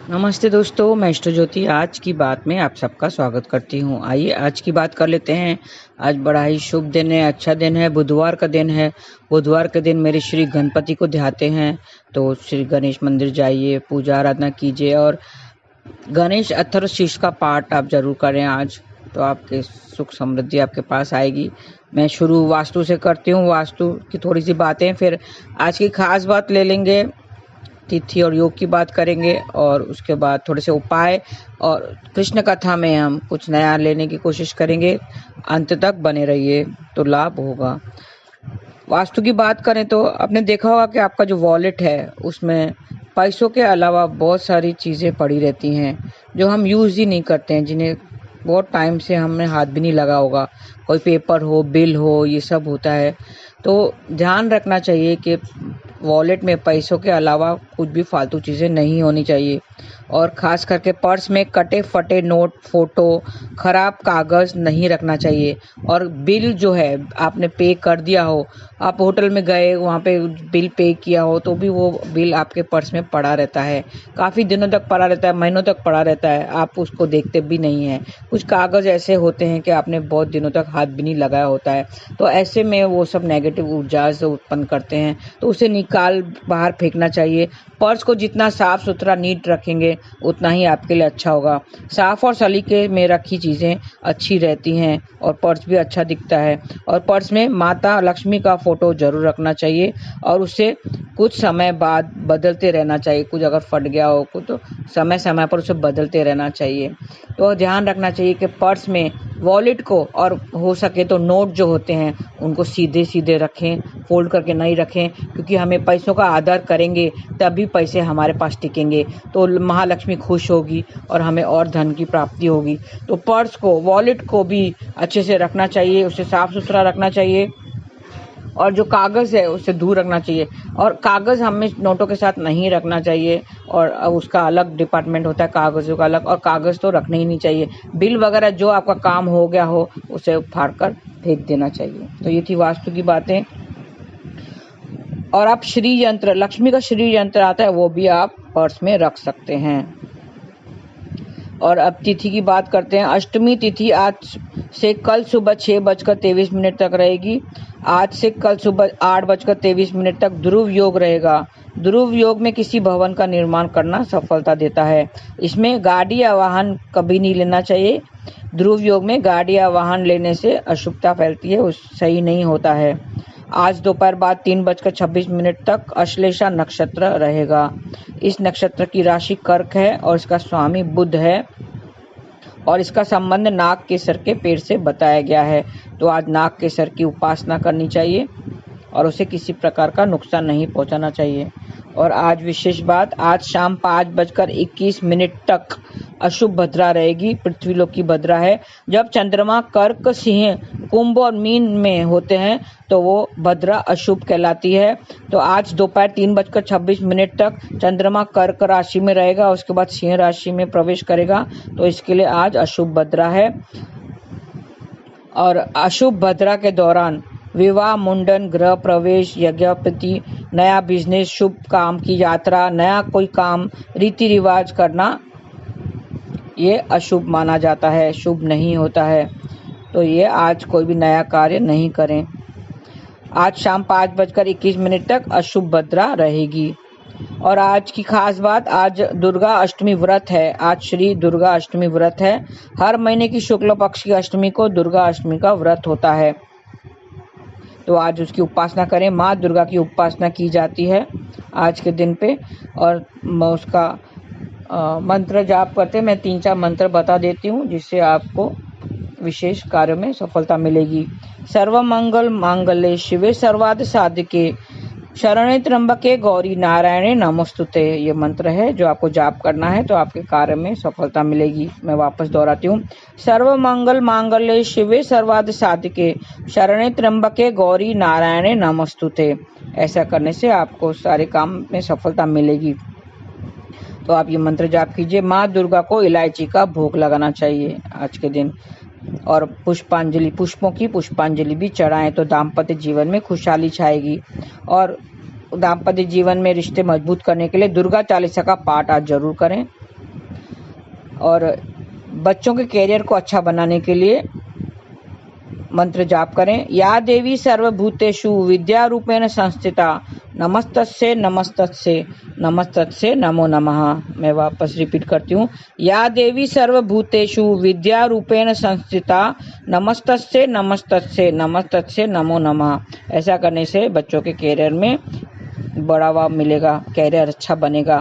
नमस्ते दोस्तों, मैं इष्ट ज्योति आज की बात में आप सबका स्वागत करती हूँ। आइए आज की बात कर लेते हैं। आज बड़ा ही शुभ दिन है, अच्छा दिन है, बुधवार का दिन है। बुधवार के दिन मेरे श्री गणपति को ध्याते हैं, तो श्री गणेश मंदिर जाइए, पूजा आराधना कीजिए और गणेश अथर्वशीर्ष का पाठ आप जरूर करें आज, तो आपके सुख समृद्धि आपके पास आएगी। मैं शुरू वास्तु से करती हूँ, वास्तु की थोड़ी सी बातें, फिर आज की खास बात ले लेंगे, तिथि और योग की बात करेंगे और उसके बाद थोड़े से उपाय और कृष्ण कथा में हम कुछ नया लेने की कोशिश करेंगे। अंत तक बने रहिए तो लाभ होगा। वास्तु की बात करें तो आपने देखा होगा कि आपका जो वॉलेट है उसमें पैसों के अलावा बहुत सारी चीज़ें पड़ी रहती हैं जो हम यूज़ ही नहीं करते हैं, जिन्हें बहुत टाइम से हमने हाथ भी नहीं लगा होगा। कोई पेपर हो, बिल हो, ये सब होता है। तो ध्यान रखना चाहिए कि वॉलेट में पैसों के अलावा कुछ भी फालतू चीज़ें नहीं होनी चाहिए और ख़ास करके पर्स में कटे फटे नोट, फ़ोटो, ख़राब कागज़ नहीं रखना चाहिए। और बिल जो है आपने पे कर दिया हो, आप होटल में गए, वहाँ पे बिल पे किया हो, तो भी वो बिल आपके पर्स में पड़ा रहता है, काफ़ी दिनों तक पड़ा रहता है, महीनों तक पड़ा रहता है, आप उसको देखते भी नहीं हैं। कुछ कागज़ ऐसे होते हैं कि आपने बहुत दिनों तक हाथ भी नहीं लगाया होता है, तो ऐसे में वो सब नेगेटिव ऊर्जा से उत्पन्न करते हैं, तो उसे निकाल बाहर फेंकना चाहिए। पर्स को जितना साफ सुथरा नीट रखेंगे उतना ही आपके लिए अच्छा होगा। साफ और सलीके में रखी चीज़ें अच्छी रहती हैं और पर्स भी अच्छा दिखता है। और पर्स में माता लक्ष्मी का फोटो जरूर रखना चाहिए और उसे कुछ समय बाद बदलते रहना चाहिए। कुछ अगर फट गया हो कुछ, तो समय समय पर उसे बदलते रहना चाहिए। तो ध्यान रखना चाहिए कि पर्स में वॉलेट को, और हो सके तो नोट जो होते हैं उनको सीधे सीधे रखें, फोल्ड करके नहीं रखें, क्योंकि हमें पैसों का आदर करेंगे तभी पैसे हमारे पास टिकेंगे, तो महालक्ष्मी खुश होगी और हमें और धन की प्राप्ति होगी। तो पर्स को, वॉलेट को भी अच्छे से रखना चाहिए, उसे साफ सुथरा रखना चाहिए और जो कागज़ है उसे दूर रखना चाहिए। और कागज़ हमें नोटों के साथ नहीं रखना चाहिए, और उसका अलग डिपार्टमेंट होता है, कागज़ों का अलग, और कागज़ तो रखने ही नहीं चाहिए। बिल वगैरह जो आपका काम हो गया हो उसे फाड़ कर फेंक देना चाहिए। तो ये थी वास्तु की बातें। और आप श्री यंत्र, लक्ष्मी का श्री यंत्र आता है, वो भी आप पर्स में रख सकते हैं। और अब तिथि की बात करते हैं। अष्टमी तिथि आज से कल सुबह 6:23 तक रहेगी। आज से कल सुबह 8:23 तक ध्रुव योग रहेगा। ध्रुव योग में किसी भवन का निर्माण करना सफलता देता है। इसमें गाड़ी या वाहन कभी नहीं लेना चाहिए। ध्रुव योग में गाड़ी या वाहन लेने से अशुभता फैलती है, सही नहीं होता है। आज दोपहर बाद 3:26 तक अश्लेषा नक्षत्र रहेगा। इस नक्षत्र की राशि कर्क है और इसका स्वामी बुध है और इसका संबंध नाग केसर के पेड़ से बताया गया है। तो आज नाग केसर की उपासना करनी चाहिए और उसे किसी प्रकार का नुकसान नहीं पहुंचाना चाहिए। और आज विशेष बात, आज शाम 5:21 तक अशुभ भद्रा रहेगी, पृथ्वीलोक की भद्रा है। जब चंद्रमा कर्क, सिंह, कुंभ और मीन में होते हैं तो वो भद्रा अशुभ कहलाती है। तो आज दोपहर 3:26 तक चंद्रमा कर्क राशि में रहेगा, उसके बाद सिंह राशि में प्रवेश करेगा, तो इसके लिए आज अशुभ भद्रा है। और अशुभ भद्रा के दौरान विवाह, मुंडन, गृह प्रवेश, यज्ञोपवीत, नया बिजनेस, शुभ काम की यात्रा, नया कोई काम, रीति रिवाज करना ये अशुभ माना जाता है, शुभ नहीं होता है। तो ये आज कोई भी नया कार्य नहीं करें। आज शाम 5:21 तक अशुभ भद्रा रहेगी। और आज की खास बात, आज दुर्गा अष्टमी व्रत है। आज श्री दुर्गा अष्टमी व्रत है। हर महीने की शुक्ल पक्ष की अष्टमी को दुर्गा अष्टमी का व्रत होता है, तो आज उसकी उपासना करें। माँ दुर्गा की उपासना की जाती है आज के दिन पे, और उसका मंत्र जाप करते हैं। मैं 3-4 मंत्र बता देती हूँ जिससे आपको विशेष कार्य में सफलता मिलेगी। सर्वमंगल मांगल्ये शिवे सर्वार्थ साधिके शरण्ये त्र्यंबके गौरी नारायणे नमोस्तुते, ये मंत्र है जो आपको जाप करना है, तो आपके कार्य में सफलता मिलेगी। मैं वापस दोहराती हूँ। सर्वमंगल मांगल्ये शिवे सर्वार्थ साधिके शरण्ये त्र्यंबके गौरी नारायणे नमोस्तुते। ऐसा करने से आपको सारे काम में सफलता मिलेगी। तो आप ये मंत्र जाप कीजिए। माँ दुर्गा को इलायची का भोग लगाना चाहिए आज के दिन। और पुष्पांजलि, पुष्पों की पुष्पांजलि भी चढ़ाएं, तो दाम्पत्य जीवन में खुशहाली छाएगी। और दाम्पत्य जीवन में रिश्ते मजबूत करने के लिए दुर्गा चालीसा का पाठ आज जरूर करें। और बच्चों के कैरियर को अच्छा बनाने के लिए मंत्र जाप करें। या देवी सर्वभूतेषु विद्या रूपेण संस्थिता नमस्तस्यै नमस्तस्यै नमस्तस्यै नमो नमः। मैं वापस रिपीट करती हूँ। या देवी सर्वभूतेषु विद्या रूपेण संस्थिता नमस्तस्यै नमस्तस्यै नमस्तस्यै नमो नमः। ऐसा करने से बच्चों के कैरियर में बढ़ावा मिलेगा, कैरियर अच्छा बनेगा।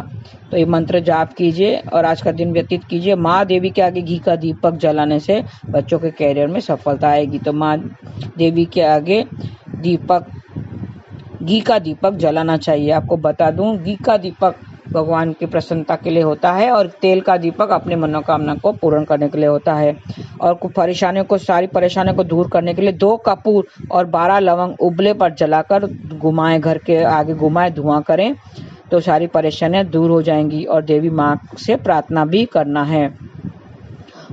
तो ये मंत्र जाप कीजिए और आज का दिन व्यतीत कीजिए। माँ देवी के आगे घी का दीपक जलाने से बच्चों के कैरियर में सफलता आएगी। तो माँ देवी के आगे घी का दीपक जलाना चाहिए। आपको बता दूं, घी का दीपक भगवान की प्रसन्नता के लिए होता है और तेल का दीपक अपनी मनोकामना को पूर्ण करने के लिए होता है। और सारी परेशानियों को दूर करने के लिए 2 कपूर और 12 लवंग उबले पर जलाकर घुमाएं, घर के आगे घुमाएं, धुआं करें, तो सारी परेशानियां दूर हो जाएंगी। और देवी माँ से प्रार्थना भी करना है।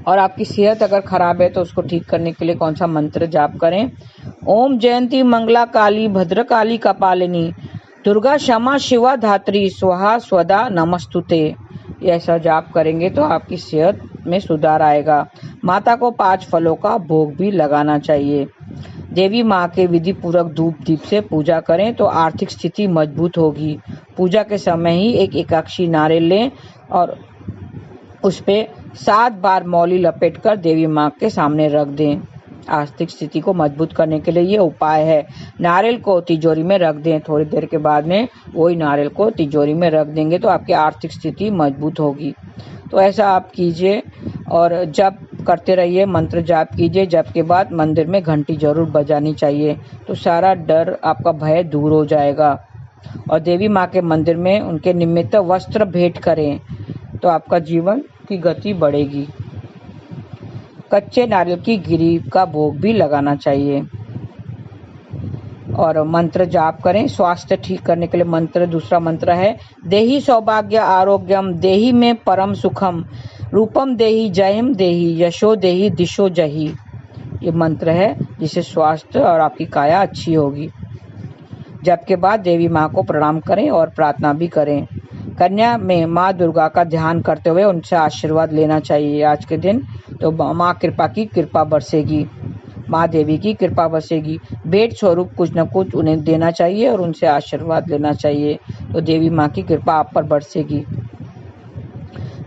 और आपकी सेहत अगर खराब है तो उसको ठीक करने के लिए कौन सा मंत्र जाप करें? ओम जयंती मंगला काली भद्रकाली कपालिनी दुर्गा क्षमा शिवा धात्री स्वाहा स्वदा नमस्तुते। ऐसा जाप करेंगे तो आपकी सेहत में सुधार आएगा। माता को 5 फलों का भोग भी लगाना चाहिए। देवी माँ के विधि पूर्वक धूप दीप से पूजा करें तो आर्थिक स्थिति मजबूत होगी। पूजा के समय ही एक एकाक्षी नारियल लें और उस पे 7 बार मौली लपेटकर देवी माँ के सामने रख दें। आर्थिक स्थिति को मजबूत करने के लिए ये उपाय है। नारियल को तिजोरी में रख दें। थोड़ी देर के बाद में वही नारियल को तिजोरी में रख देंगे तो आपकी आर्थिक स्थिति मजबूत होगी। तो ऐसा आप कीजिए और जप करते रहिए, मंत्र जाप कीजिए। जप के बाद मंदिर में घंटी जरूर बजानी चाहिए, तो सारा डर, आपका भय दूर हो जाएगा। और देवी माँ के मंदिर में उनके निमित्त वस्त्र भेंट करें तो आपका जीवन की गति बढ़ेगी। कच्चे नारियल की गिरी का भोग भी लगाना चाहिए और मंत्र जाप करें। स्वास्थ्य ठीक करने के लिए दूसरा मंत्र है देहि सौभाग्य आरोग्यम देहि में परम सुखम रूपम देहि जयम देहि यशो देहि दिशो जहि। ये मंत्र है जिससे स्वास्थ्य और आपकी काया अच्छी होगी। जप के बाद देवी माँ को प्रणाम करें और प्रार्थना भी करें। कन्या में माँ दुर्गा का ध्यान करते हुए उनसे आशीर्वाद लेना चाहिए आज के दिन, तो माँ की कृपा बरसेगी, माँ देवी की कृपा बरसेगी। भेंट स्वरूप कुछ न कुछ उन्हें देना चाहिए और उनसे आशीर्वाद लेना चाहिए, तो देवी माँ की कृपा आप पर बरसेगी।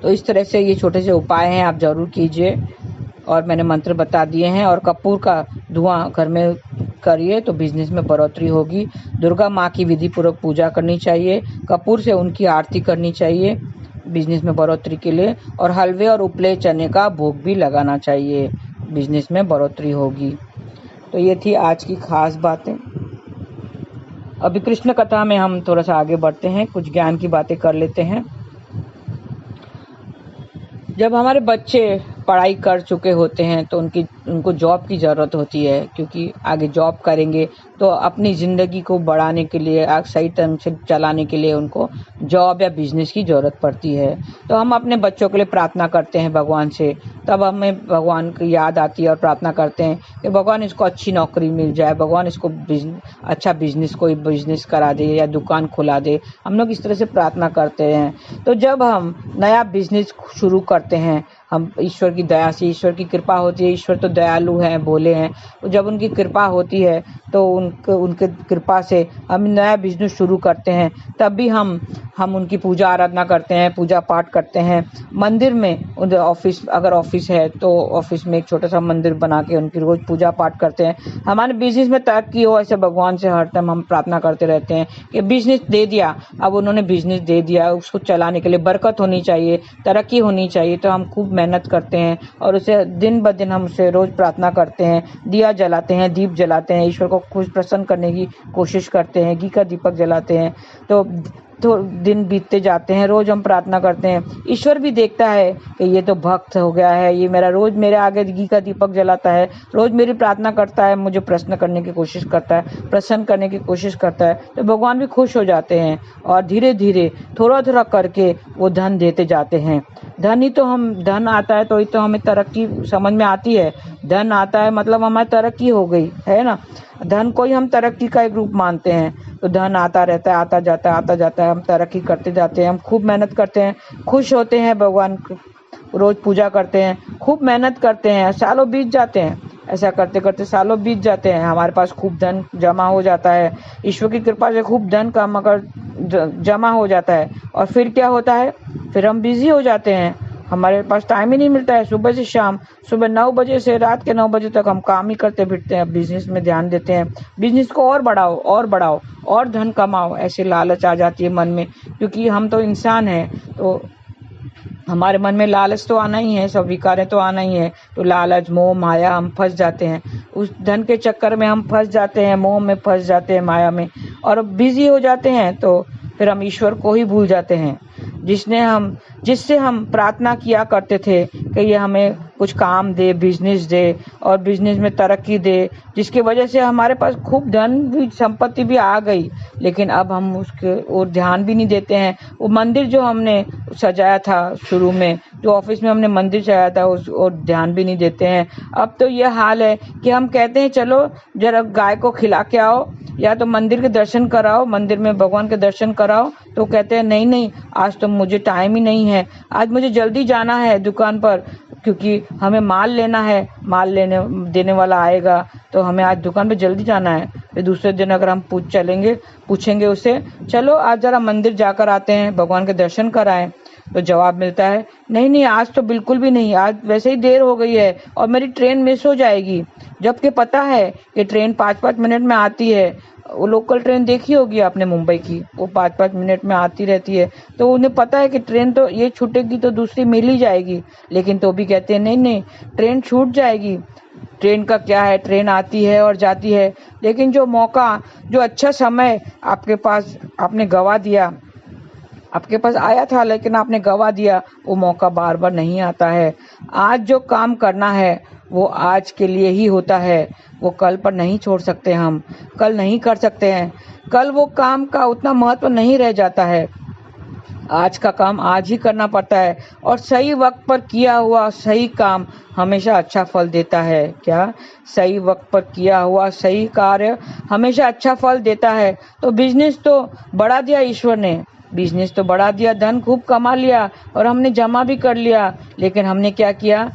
तो इस तरह से ये छोटे से उपाय हैं, आप जरूर कीजिए। और मैंने मंत्र बता दिए हैं। और कपूर का धुआं घर में करिए तो बिजनेस में बढ़ोतरी होगी। दुर्गा माँ की विधि पूर्वक पूजा करनी चाहिए। कपूर से उनकी आरती करनी चाहिए बिजनेस में बढ़ोतरी के लिए। और हलवे और उपले चने का भोग भी लगाना चाहिए, बिजनेस में बढ़ोतरी होगी। तो ये थी आज की खास बातें। अभी कृष्ण कथा में हम थोड़ा सा आगे बढ़ते हैं, कुछ ज्ञान की बातें कर लेते हैं। जब हमारे बच्चे पढ़ाई कर चुके होते हैं तो उनको जॉब की ज़रूरत होती है, क्योंकि आगे जॉब करेंगे तो अपनी ज़िंदगी को बढ़ाने के लिए, सही ढंग से चलाने के लिए उनको जॉब या बिजनेस की ज़रूरत पड़ती है। तो हम अपने बच्चों के लिए प्रार्थना करते हैं भगवान से, तब हमें भगवान की याद आती है और प्रार्थना करते हैं कि भगवान इसको अच्छी नौकरी मिल जाए, भगवान इसको अच्छा कोई बिजनेस करा दे या दुकान खुला दे। हम लोग इस तरह से प्रार्थना करते हैं। तो जब हम नया बिजनेस शुरू करते हैं, हम ईश्वर की दया से, ईश्वर की कृपा होती है, ईश्वर तो दयालु हैं, भोले हैं, तो जब उनकी कृपा होती है तो उनके कृपा से हम नया बिजनेस शुरू करते हैं, तब भी हम उनकी पूजा आराधना करते हैं, पूजा पाठ करते हैं। मंदिर में अगर ऑफिस है तो ऑफिस में एक छोटा सा मंदिर बना के उनकी रोज पूजा पाठ करते हैं। हमारे बिजनेस में तरक्की हो, ऐसे भगवान से हर टाइम हम प्रार्थना करते रहते हैं कि बिजनेस दे दिया, अब उन्होंने बिजनेस दे दिया, उसको चलाने के लिए बरकत होनी चाहिए, तरक्की होनी चाहिए। तो हम खूब मेहनत करते हैं और उसे दिन ब दिन हम उसे रोज प्रार्थना करते हैं, दिया जलाते हैं, दीप जलाते हैं, ईश्वर को खुश प्रसन्न करने की कोशिश करते हैं, घी का दीपक जलाते हैं। तो दिन बीतते जाते हैं, रोज हम प्रार्थना करते हैं। ईश्वर भी देखता है कि ये तो भक्त हो गया है, ये रोज मेरे आगे घी का दीपक जलाता है, रोज मेरी प्रार्थना करता है, मुझे प्रसन्न करने की कोशिश करता है, प्रसन्न करने की कोशिश करता है। तो भगवान भी खुश हो जाते हैं और धीरे धीरे थोड़ा थोड़ा करके वो धन देते जाते हैं। धन आता है तो ही तो हमें तरक्की समझ में आती है। धन आता है मतलब हमारी तरक्की हो गई है ना। धन को ही हम तरक्की का एक रूप मानते हैं। तो धन आता रहता है, आता जाता है, हम तरक्की करते जाते हैं, हम खूब मेहनत करते हैं, खुश होते हैं, रोज पूजा करते हैं, खूब मेहनत करते हैं, सालों बीत जाते हैं। ऐसा करते करते सालों बीत जाते हैं, हमारे पास खूब धन जमा हो जाता है, ईश्वर की कृपा से खूब धन कमा कर जमा हो जाता है। और फिर क्या होता है, फिर हम बिजी हो जाते हैं, हमारे पास टाइम ही नहीं मिलता है। सुबह से शाम, सुबह 9 बजे से रात के 9 बजे तक हम काम ही करते फिरते हैं, बिजनेस में ध्यान देते हैं, बिजनेस को और बढ़ाओ और बढ़ाओ और धन कमाओ, ऐसे लालच आ जाती है मन में। क्योंकि हम तो इंसान हैं, तो हमारे मन में लालच तो आना ही है, सब विकारें तो आना ही है। तो लालच, मोह, माया, हम फंस जाते हैं, उस धन के चक्कर में हम फंस जाते हैं, मोह में फंस जाते हैं, माया में, और बिजी हो जाते हैं। तो फिर हम ईश्वर को ही भूल जाते हैं, जिससे हम प्रार्थना किया करते थे कि ये हमें कुछ काम दे, बिजनेस दे और बिजनेस में तरक्की दे, जिसकी वजह से हमारे पास खूब धन भी, संपत्ति भी आ गई। लेकिन अब हम उसके और ध्यान भी नहीं देते हैं। वो मंदिर जो हमने सजाया था शुरू में, जो ऑफिस में हमने मंदिर सजाया था, उस और ध्यान भी नहीं देते हैं। अब तो ये हाल है कि हम कहते हैं चलो जरा गाय को खिला के आओ, या तो मंदिर के दर्शन कराओ, मंदिर में भगवान के दर्शन कराओ, तो कहते हैं नहीं नहीं, आज तो मुझे टाइम ही नहीं है, आज मुझे जल्दी जाना है दुकान पर, क्योंकि हमें माल लेना है, माल लेने देने वाला आएगा, तो हमें आज दुकान पे जल्दी जाना है। फिर दूसरे दिन अगर हम पूछेंगे उससे, चलो आज जरा मंदिर जाकर आते हैं, भगवान के दर्शन कराएं, तो जवाब मिलता है नहीं नहीं, आज तो बिल्कुल भी नहीं, आज वैसे ही देर हो गई है और मेरी ट्रेन मिस हो जाएगी। जबकि पता है कि ट्रेन 5-5 मिनट में आती है। वो लोकल ट्रेन देखी होगी आपने मुंबई की, वो 5-5 मिनट में आती रहती है, तो उन्हें पता है कि ट्रेन तो ये छूटेगी तो दूसरी मिल ही जाएगी। लेकिन तो भी कहते हैं नहीं नहीं, ट्रेन छूट जाएगी। ट्रेन का क्या है, ट्रेन आती है और जाती है, लेकिन जो मौका, जो अच्छा समय आपके पास आपने गवा दिया, आपके पास आया था लेकिन आपने गवा दिया, वो मौका बार बार नहीं आता है। आज जो काम करना है वो आज के लिए ही होता है, वो कल पर नहीं छोड़ सकते, हम कल नहीं कर सकते हैं, कल वो काम का उतना महत्व नहीं रह जाता है। आज का काम आज ही करना पड़ता है, और सही वक्त पर किया हुआ सही काम हमेशा अच्छा फल देता है। क्या? सही वक्त पर किया हुआ सही कार्य हमेशा अच्छा फल देता है। तो बिजनेस तो बढ़ा दिया ईश्वर ने, बिजनेस तो बढ़ा दिया, धन खूब कमा लिया और हमने जमा भी कर लिया, लेकिन हमने क्या किया?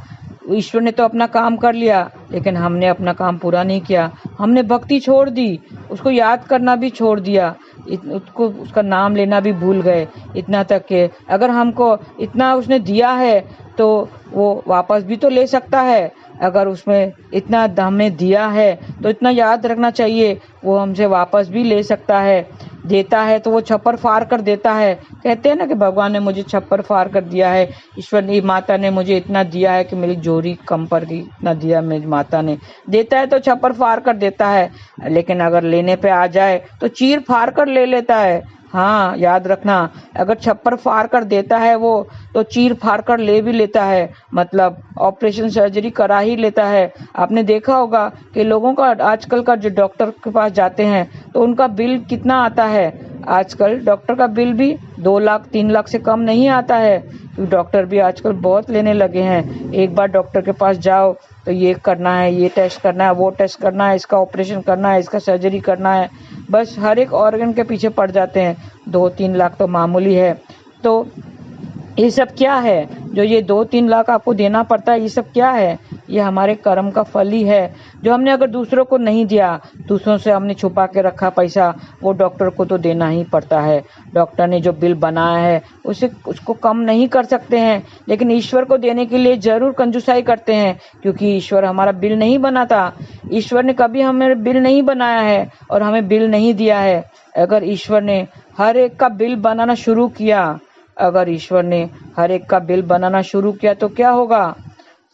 ईश्वर ने तो अपना काम कर लिया, लेकिन हमने अपना काम पूरा नहीं किया। हमने भक्ति छोड़ दी, उसको याद करना भी छोड़ दिया, उसको उसका नाम लेना भी भूल गए। इतना तक के अगर हमको इतना उसने दिया है तो वो वापस भी तो ले सकता है। अगर उसमें इतना हमें दिया है तो इतना याद रखना चाहिए, वो हमसे वापस भी ले सकता है। देता है तो वो छप्पर फाड़ कर देता है। कहते हैं ना कि भगवान ने मुझे छप्पर फाड़ कर दिया है, ईश्वर ने, माता ने मुझे इतना दिया है कि मेरी जोरी कम पड़ गई, इतना दिया मेरी माता ने। देता है तो छप्पर फाड़ कर देता है, लेकिन अगर लेने पे आ जाए तो चीर फाड़ कर ले लेता है। हाँ, याद रखना, अगर छप्पर फाड़ कर देता है वो, तो चीर फाड़ कर ले भी लेता है, मतलब ऑपरेशन सर्जरी करा ही लेता है। आपने देखा होगा कि लोगों का आजकल का जो डॉक्टर के पास जाते हैं तो उनका बिल कितना आता है। आजकल डॉक्टर का बिल भी 2 लाख 3 लाख से कम नहीं आता है, क्योंकि डॉक्टर भी आजकल बहुत लेने लगे हैं। एक बार डॉक्टर के पास जाओ तो ये करना है, ये टेस्ट करना है, वो टेस्ट करना है, इसका ऑपरेशन करना है, इसका सर्जरी करना है, बस हर एक ऑर्गन के पीछे पड़ जाते हैं। 2-3 लाख तो मामूली है। तो ये सब क्या है जो ये 2-3 लाख आपको देना पड़ता है? ये सब क्या है? ये हमारे कर्म का फल ही है, जो हमने अगर दूसरों को नहीं दिया, दूसरों से हमने छुपा के रखा पैसा, वो डॉक्टर को तो देना ही पड़ता है। डॉक्टर ने जो बिल बनाया है उसको कम नहीं कर सकते हैं, लेकिन ईश्वर को देने के लिए जरूर कंजूसाई करते हैं, क्योंकि ईश्वर हमारा बिल नहीं बनाता। ईश्वर ने कभी हमें बिल नहीं बनाया है और हमें बिल नहीं दिया है। अगर ईश्वर ने हर एक का बिल बनाना शुरू किया, अगर ईश्वर ने हर एक का बिल बनाना शुरू किया तो क्या होगा?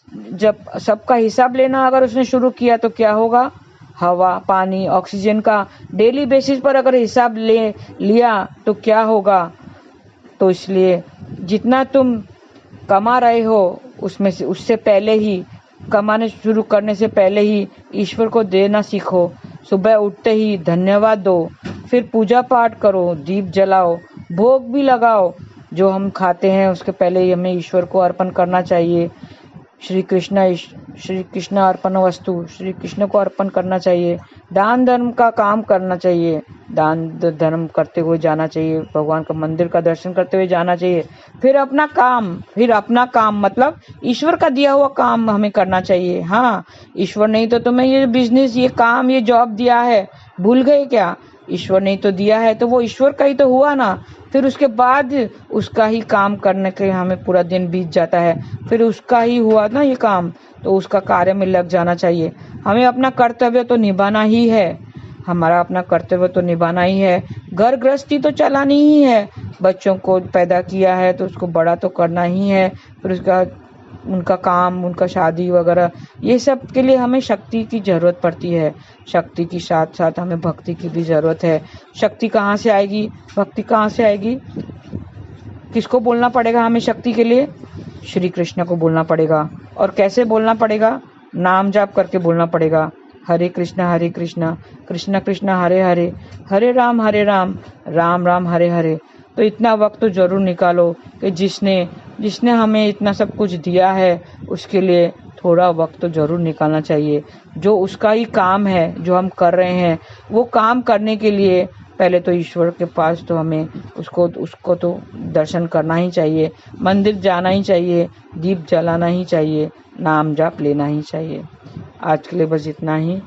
जब सबका हिसाब लेना अगर उसने शुरू किया तो क्या होगा? हवा, पानी, ऑक्सीजन का डेली बेसिस पर अगर हिसाब लिया तो क्या होगा? तो इसलिए जितना तुम कमा रहे हो उसमें से, उससे पहले ही, कमाने शुरू करने से पहले ही ईश्वर को देना सीखो। सुबह उठते ही धन्यवाद दो, फिर पूजा पाठ करो, दीप जलाओ, भोग भी लगाओ। जो हम खाते हैं उसके पहले ही हमें ईश्वर को अर्पण करना चाहिए। श्री कृष्ण श्री कृष्ण अर्पण वस्तु, श्री कृष्ण को अर्पण करना चाहिए। दान धर्म का काम करना चाहिए, दान धर्म करते हुए जाना चाहिए, भगवान का मंदिर का दर्शन करते हुए जाना चाहिए। फिर अपना काम मतलब ईश्वर का दिया हुआ काम हमें करना चाहिए। हाँ, ईश्वर नहीं तो तुम्हें ये बिजनेस, ये काम, ये जॉब दिया है, भूल गए क्या? ईश्वर नहीं तो दिया है तो वो ईश्वर का ही तो हुआ ना। फिर उसके बाद उसका ही काम करने के हमें पूरा दिन बीत जाता है, फिर उसका ही हुआ ना ये काम, तो उसका कार्य में लग जाना चाहिए। हमें अपना कर्तव्य तो निभाना ही है, हमारा अपना कर्तव्य तो निभाना ही है। घर गृहस्थी तो चलानी ही है, बच्चों को पैदा किया है तो उसको बड़ा तो करना ही है। फिर उसका उनका काम, उनका शादी वगैरह, ये सब के लिए हमें शक्ति की जरूरत पड़ती है। शक्ति के साथ साथ हमें भक्ति की भी जरूरत है। शक्ति कहाँ से आएगी, भक्ति कहाँ से आएगी? किसको बोलना पड़ेगा हमें शक्ति के लिए? श्री कृष्ण को बोलना पड़ेगा। और कैसे बोलना पड़ेगा? नाम जाप करके बोलना पड़ेगा। हरे कृष्ण कृष्ण कृष्ण हरे हरे, हरे राम राम राम हरे हरे। तो इतना वक्त तो जरूर निकालो कि जिसने हमें इतना सब कुछ दिया है उसके लिए थोड़ा वक्त तो जरूर निकालना चाहिए। जो उसका ही काम है, जो हम कर रहे हैं, वो काम करने के लिए पहले तो ईश्वर के पास तो हमें उसको तो दर्शन करना ही चाहिए, मंदिर जाना ही चाहिए, दीप जलाना ही चाहिए, नाम जाप लेना ही चाहिए। आज के लिए बस इतना ही।